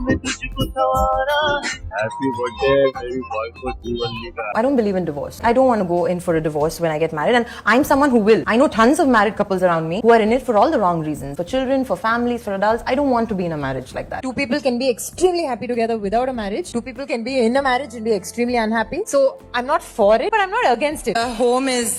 मैं तुझको सवारा हैप्पी बर्थडे मेरी वाइफ को जीवन लिखा। I don't believe in divorce. I don't want to go in for a divorce when I get married, and I'm someone who will. I know tons of married couples around me who are in it for all the wrong reasons. For children, for families, for adults. I don't want to be in a marriage like that. Two people can be extremely happy together without a marriage. Two people can be in a marriage and be extremely unhappy. So I'm not for it, but I'm not against it. A home is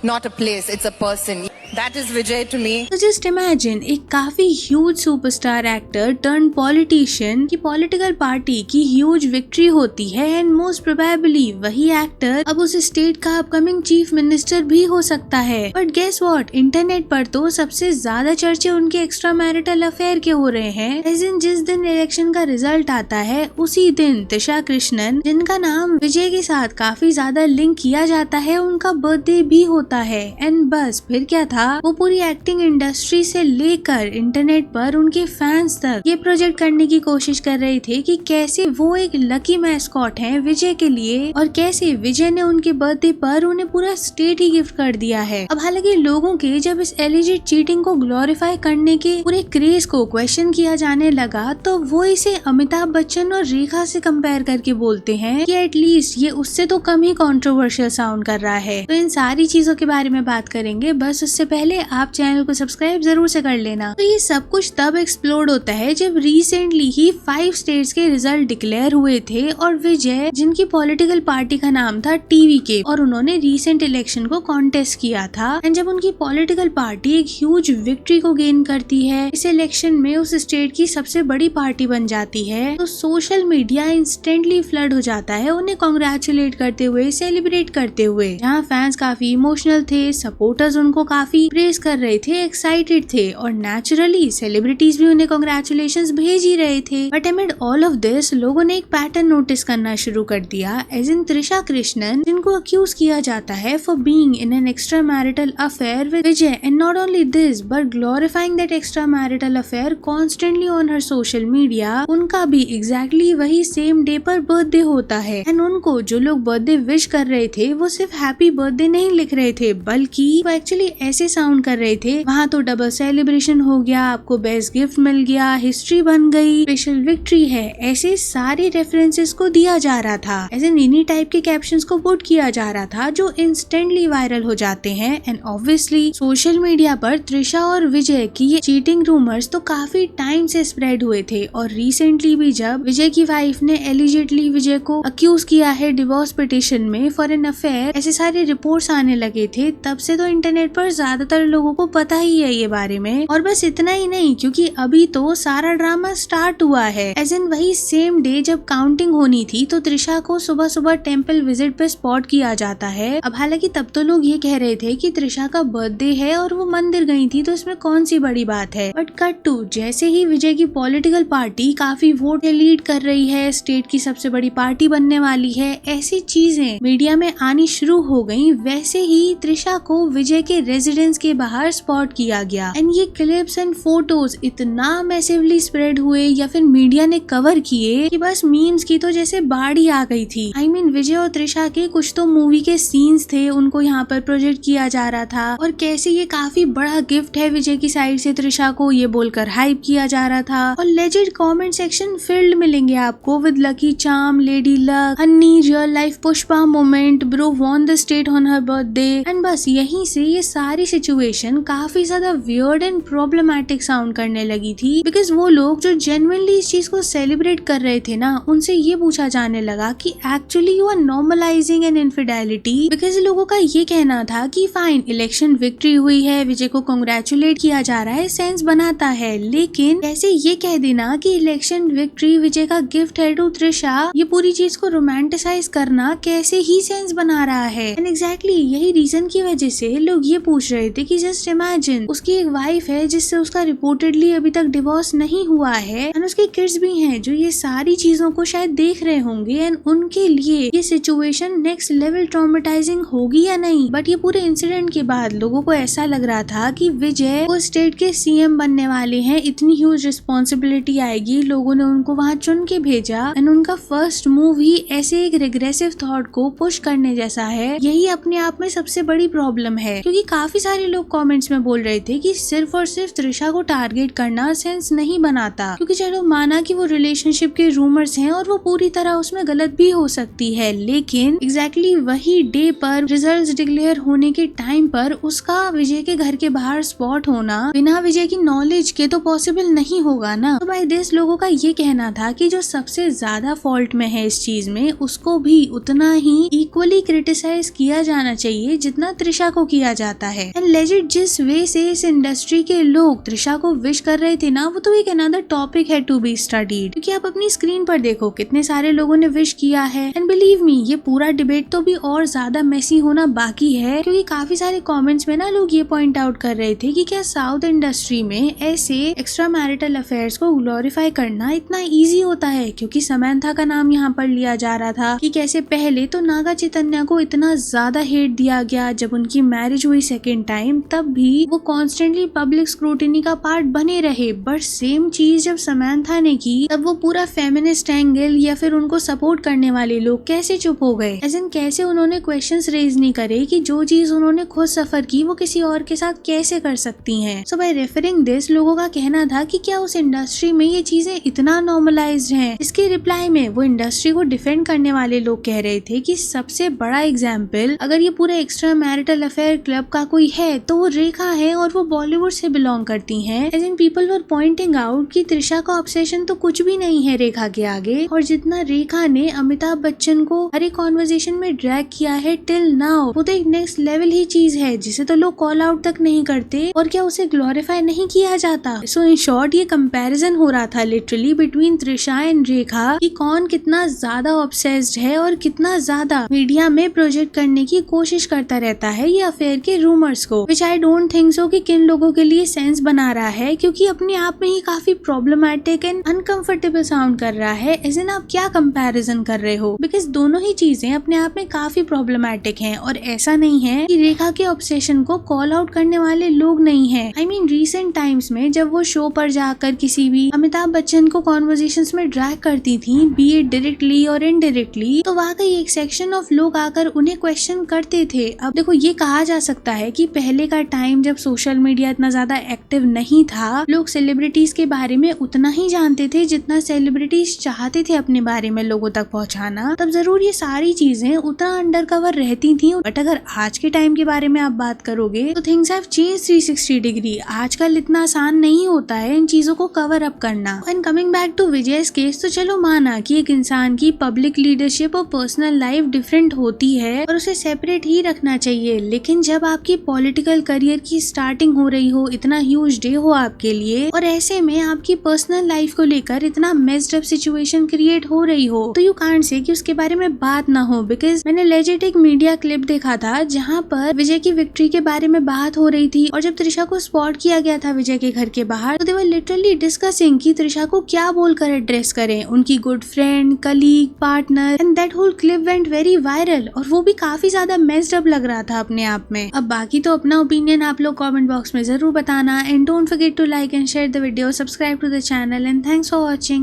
not a place, it's a person. That is Vijay to me. तो just imagine एक काफी huge superstar actor turn politician की political party की huge victory होती है, and most probably वही actor अब उस स्टेट का अपकमिंग चीफ मिनिस्टर भी हो सकता है। बट गेस व्हाट, इंटरनेट पर तो सबसे ज्यादा चर्चे उनके एक्स्ट्रा मैरिटल अफेयर के हो रहे हैं। एज इन जिस दिन इलेक्शन का रिजल्ट आता है उसी दिन त्रिशा कृष्णन, जिनका नाम विजय के साथ काफी ज्यादा लिंक किया जाता है, उनका बर्थडे भी होता है। एंड बस फिर क्या था, वो पूरी एक्टिंग इंडस्ट्री से लेकर इंटरनेट पर उनके फैंस तक ये प्रोजेक्ट करने की कोशिश कर रहे थे कि कैसे वो एक लकी मैस्कॉट हैं विजय के लिए, और कैसे विजय ने उनके बर्थडे पर उन्हें पूरा स्टेट ही गिफ्ट कर दिया है। अब हालांकि लोगों के जब इस एलिजिड चीटिंग को ग्लोरीफाई करने के पूरे क्रेज को क्वेश्चन किया जाने लगा, तो वो इसे अमिताभ बच्चन और रेखा से कंपेयर करके बोलते हैं कि एटलीस्ट ये उससे तो कम ही कंट्रोवर्शियल साउंड कर रहा है। तो इन सारी चीजों के बारे में बात करेंगे, बस उससे पहले आप चैनल को सब्सक्राइब जरूर से कर लेना। तो ये सब कुछ तब एक्सप्लोड होता है जब रिसेंटली ही 5 स्टेट्स के रिजल्ट डिक्लेयर हुए थे, और विजय, जिनकी पॉलिटिकल पार्टी का नाम था टीवीके, और उन्होंने रिसेंट इलेक्शन को कॉन्टेस्ट किया था, एंड जब उनकी पॉलिटिकल पार्टी एक ह्यूज विक्ट्री को गेन करती है इस इलेक्शन में, उस स्टेट की सबसे बड़ी पार्टी बन जाती है, तो सोशल मीडिया इंस्टेंटली फ्लड हो जाता है उन्हें कॉन्ग्रेचुलेट करते हुए, सेलिब्रेट करते हुए। जहाँ फैंस काफी इमोशनल थे, सपोर्टर्स उनको काफी प्रेज कर रहे थे, एक्साइटेड थे, और नेचुरली सेलिब्रिटीज भी उन्हें कांग्रेचुलेशंस भेज ही रहे थे। But amid all of this लोगों ने एक पैटर्न नोटिस करना शुरू कर दिया, एज इन त्रिशा कृष्णन, जिनको अक्यूज किया जाता है for being in an extra marital affair with Vijay, and not only this but glorifying that extra marital affair constantly on her social media. उनका भी एग्जैक्टली वही सेम डे पर बर्थडे होता है, एंड उनको जो लोग बर्थडे विश कर रहे थे वो सिर्फ हैप्पी बर्थडे नहीं लिख रहे थे, बल्कि वो एक्चुअली ऐसे साउंड कर रहे थे, वहाँ तो डबल सेलिब्रेशन हो गया, आपको बेस्ट गिफ्ट मिल गया, हिस्ट्री बन गई, स्पेशल विक्ट्री है, ऐसे सारे रेफरेंसेस को दिया जा रहा था, ऐसे इन्हीं टाइप के कैप्शंस को पुट किया जा रहा था जो इंस्टेंटली वायरल हो जाते हैं। एंड ऑब्वियसली सोशल मीडिया पर त्रिशा और विजय की ये चीटिंग रूमर्स तो काफी टाइम से स्प्रेड हुए थे, और रिसेंटली भी जब विजय की वाइफ ने एलिजिडली विजय को अक्यूज किया है डिवोर्स पिटिशन में फॉर एन अफेयर, ऐसे सारे रिपोर्ट्स आने लगे थे, तब से तो इंटरनेट पर ज्यादातर लोगों को पता ही है ये बारे में। और बस इतना ही नहीं, क्योंकि अभी तो सारा ड्रामा स्टार्ट हुआ है, एज इन वही सेम डे जब काउंटिंग होनी थी तो त्रिशा को सुबह सुबह टेंपल विजिट पे स्पॉट किया जाता है। अब हालांकि तब तो लोग ये कह रहे थे कि त्रिशा का बर्थडे है और वो मंदिर गई थी, तो इसमें कौन सी बड़ी बात है। बट कट टू, जैसे ही विजय की पॉलिटिकल पार्टी काफी वोट लीड कर रही है, स्टेट की सबसे बड़ी पार्टी बनने वाली है, ऐसी चीजें मीडिया में आनी शुरू हो गई, वैसे ही त्रिशा को विजय के रेजिडेंस के बाहर स्पॉट किया गया, एंड ये क्लिप्स एंड फोटोज इतना मैसिवली स्प्रेड हुए या फिर मीडिया ने कवर किए कि बस मीम्स की तो जैसे बाढ़ ही आ गई थी। I mean, विजय और त्रिशा के कुछ तो मूवी के सीन्स थे, उनको यहाँ पर प्रोजेक्ट किया जा रहा था, और कैसे ये काफी बड़ा गिफ्ट है विजय की साइड से त्रिशा को, ये बोलकर हाइप किया जा रहा था। और लेजेंड कमेंट सेक्शन फिल्ड मिलेंगे आपको with lucky charm, lady luck, Honey, real life Pushpa moment, bro won the state on her birthday, and बस यहीं से ये सारी सिचुएशन काफी ज्यादा वियर्ड एंड प्रॉब्लमैटिक साउंड करने लगी थी, बिकॉज वो लोग जो जेन्युइनली इस चीज को सेलिब्रेट कर रहे थे ना, उनसे ये पूछा जाने लगा कि actually you are normalising an infidelity, because लोगों का ये कहना था कि फाइन, इलेक्शन विक्ट्री हुई है, विजय को कांग्रेचुलेट किया जा रहा है, सेंस बनाता है, लेकिन कैसे ये कह देना कि इलेक्शन विक्ट्री विजय का गिफ्ट है टू त्रिशा, ये पूरी चीज को रोमांटिसाइज करना कैसे ही सेंस बना रहा है। एंड एग्जैक्टली यही रीजन की वजह से लोग ये पूछ रहे थे कि जस्ट इमेजिन, उसकी एक वाइफ है जिससे उसका रिपोर्टेडली अभी तक डिवोर्स नहीं हुआ है, एंड उसके किड्स भी हैं जो ये सारी चीजों को शायद देख रहे होंगे, एंड उनके लिए ये सिचुएशन नेक्स्ट लेवल ट्रॉमेटाइजिंग होगी या नहीं। बट ये पूरे इंसिडेंट के बाद लोगों को ऐसा लग रहा था कि विजय वो स्टेट के सीएम बनने वाले हैं, इतनी ह्यूज रिस्पॉन्सिबिलिटी आएगी, लोगों ने उनको वहाँ चुन के भेजा, एंड उनका फर्स्ट मूव ही ऐसे एक रिग्रेसिव थॉट को पुश करने जैसा है। यही अपने आप में सबसे बड़ी प्रॉब्लम है, क्योंकि काफी सारे लोग कमेंट्स में बोल रहे थे कि सिर्फ और सिर्फ त्रिशा को टारगेट करना सेंस नहीं बनाता, क्योंकि चलो माना कि वो रिलेशनशिप के रूमर्स हैं और वो पूरी तरह उसमें गलत भी हो सकती है, लेकिन एग्जैक्टली वही डे पर रिजल्ट्स डिक्लेयर होने के टाइम पर उसका विजय के घर के बाहर स्पॉट होना बिना विजय की नॉलेज के तो पॉसिबल नहीं होगा ना। तो बाय दिस लोगों का ये कहना था कि जो सबसे ज्यादा फॉल्ट में है इस चीज में, उसको भी उतना ही इक्वली क्रिटिसाइज किया जाना चाहिए जितना त्रिशा को किया जाता है। एंड लेजिट जिस वे से इस इंडस्ट्री के लोग त्रिशा को विश कर रहे थे ना, वो तो एक अनदर टॉपिक है टू बी स्टडीड, क्योंकि आप अपनी स्क्रीन पर देखो कितने सारे लोगों ने विश किया है। एंड बिलीव मी, ये पूरा डिबेट तो भी और ज्यादा मेसी होना बाकी है, क्योंकि काफी सारे कमेंट्स में ना लोग ये पॉइंट आउट कर रहे थे कि क्या साउथ इंडस्ट्री में ऐसे एक्स्ट्रा मैरिटल अफेयर्स को ग्लोरीफाई करना इतना इजी होता है, क्योंकि समंथा का नाम यहाँ पर लिया जा रहा था कि कैसे पहले तो नागा चैतन्या को इतना ज्यादा हेट दिया गया जब उनकी मैरिज हुई सेकेंड टाइम, तब भी वो कॉन्स्टेंटली पब्लिक स्क्रूटिनी का पार्ट बने रहे। बट सेम चीज जब समंथा ने की, तब वो पूरा फेमिनिस्ट एंगल या फिर उनको सपोर्ट करने वाले लोग कैसे चुप हो गए, एज इन कैसे उन्होंने क्वेश्चंस रेज नहीं करे कि जो चीज उन्होंने खुद सफर की वो किसी और के साथ कैसे कर सकती हैं। सो बाय रेफरिंग दिस, लोगों का कहना था कि क्या उस इंडस्ट्री में ये चीजें इतना नॉर्मलाइज्ड हैं। इसके रिप्लाई में वो इंडस्ट्री को डिफेंड करने वाले लोग कह रहे थे कि सबसे बड़ा एग्जाम्पल अगर ये पूरे एक्स्ट्रा मैरिटल अफेयर क्लब का कोई है तो वो रेखा है, और वो बॉलीवुड से बिलोंग करती हैं। As in people were pointing out कि त्रिशा का ऑब्सेशन तो कुछ भी नहीं है रेखा के आगे, और जितना रेखा ने अमिताभ बच्चन को हर एक कॉन्वर्सेशन में ड्रैग किया है टिल नाउ, वो तो एक नेक्स्ट लेवल ही चीज है जिसे तो लोग कॉल आउट तक नहीं करते, और क्या उसे ग्लोरीफाई नहीं किया जाता। सो इन शॉर्ट ये कंपैरिजन हो रहा था लिटरली बिटवीन त्रिशा एंड रेखा कि कौन कितना ज्यादा ऑब्सेस्ड है और कितना ज्यादा मीडिया में प्रोजेक्ट करने की कोशिश करता रहता है ये अफेयर के रूमर्स को, विच आई डोंट थिंक सो कि किन लोगों के लिए सेंस बना रहा है, क्योंकि अपने आप में ही काफी प्रॉब्लमैटिक एंड अनकंफर्टेबल साउंड कर रहा है। एज इन आप क्या कंपैरिजन कर रहे हो, बिकॉज दोनों ही चीजें अपने आप में काफी प्रॉब्लमैटिक हैं, और ऐसा नहीं है कि रेखा के ऑब्सेशन को कॉल आउट करने वाले लोग नहीं है। आई मीन रिसेंट टाइम्स में जब वो शो पर जाकर किसी भी अमिताभ बच्चन को कॉन्वर्सेशंस में ड्रैग करती थी, बी इट डायरेक्टली और इनडायरेक्टली, तो वाकई एक सेक्शन ऑफ लोग आकर उन्हें क्वेश्चन करते थे। अब देखो ये कहा जा सकता है कि पहले का टाइम जब सोशल मीडिया इतना ज्यादा एक्टिव नहीं था, लोग सेलिब्रिटीज के बारे में उतना ही जानते थे जितना सेलिब्रिटीज चाहते थे अपने बारे में लोगों तक पहुंचाना, तब जरूर ये सारी चीजें उतना अंडर कवर रहती थी। बट अगर आज के टाइम के बारे में आप बात करोगे तो थिंग्स हैव चेंज्ड 360 डिग्री। आजकल इतना आसान नहीं होता है इन चीजों को कवर अप करना। एंड कमिंग बैक टू विजय's केस, तो चलो माना कि एक इंसान की पब्लिक लीडरशिप और पर्सनल लाइफ डिफरेंट होती है और उसे सेपरेट ही रखना चाहिए, लेकिन जब आपकी पॉलिटिकल करियर की स्टार्टिंग हो रही हो, इतना ह्यूज डे हो आपके लिए, और ऐसे में आपकी पर्सनल लाइफ को लेकर इतना मेस्ड अप सिचुएशन क्रिएट हो रही हो, तो यू कांट से कि उसके बारे में बात ना हो। बिकॉज मैंने लेजिट एक मीडिया क्लिप देखा था जहाँ पर विजय की विक्ट्री के बारे में बात हो रही थी, और जब त्रिशा को स्पॉट किया गया था विजय के घर के बाहर, तो दे वर लिटरली डिस्कसिंग कि त्रिशा को क्या बोलकर एड्रेस करें, उनकी good friend, colleague, partner, and that whole clip went very viral, और वो भी काफी ज्यादा मेस्ड अप लग रहा था अपने आप में। अब बाकी तो अपना ओपिनियन आप लोग कमेंट बॉक्स में जरूर बताना, and don't forget to like and share the video, subscribe to the channel, and thanks for watching.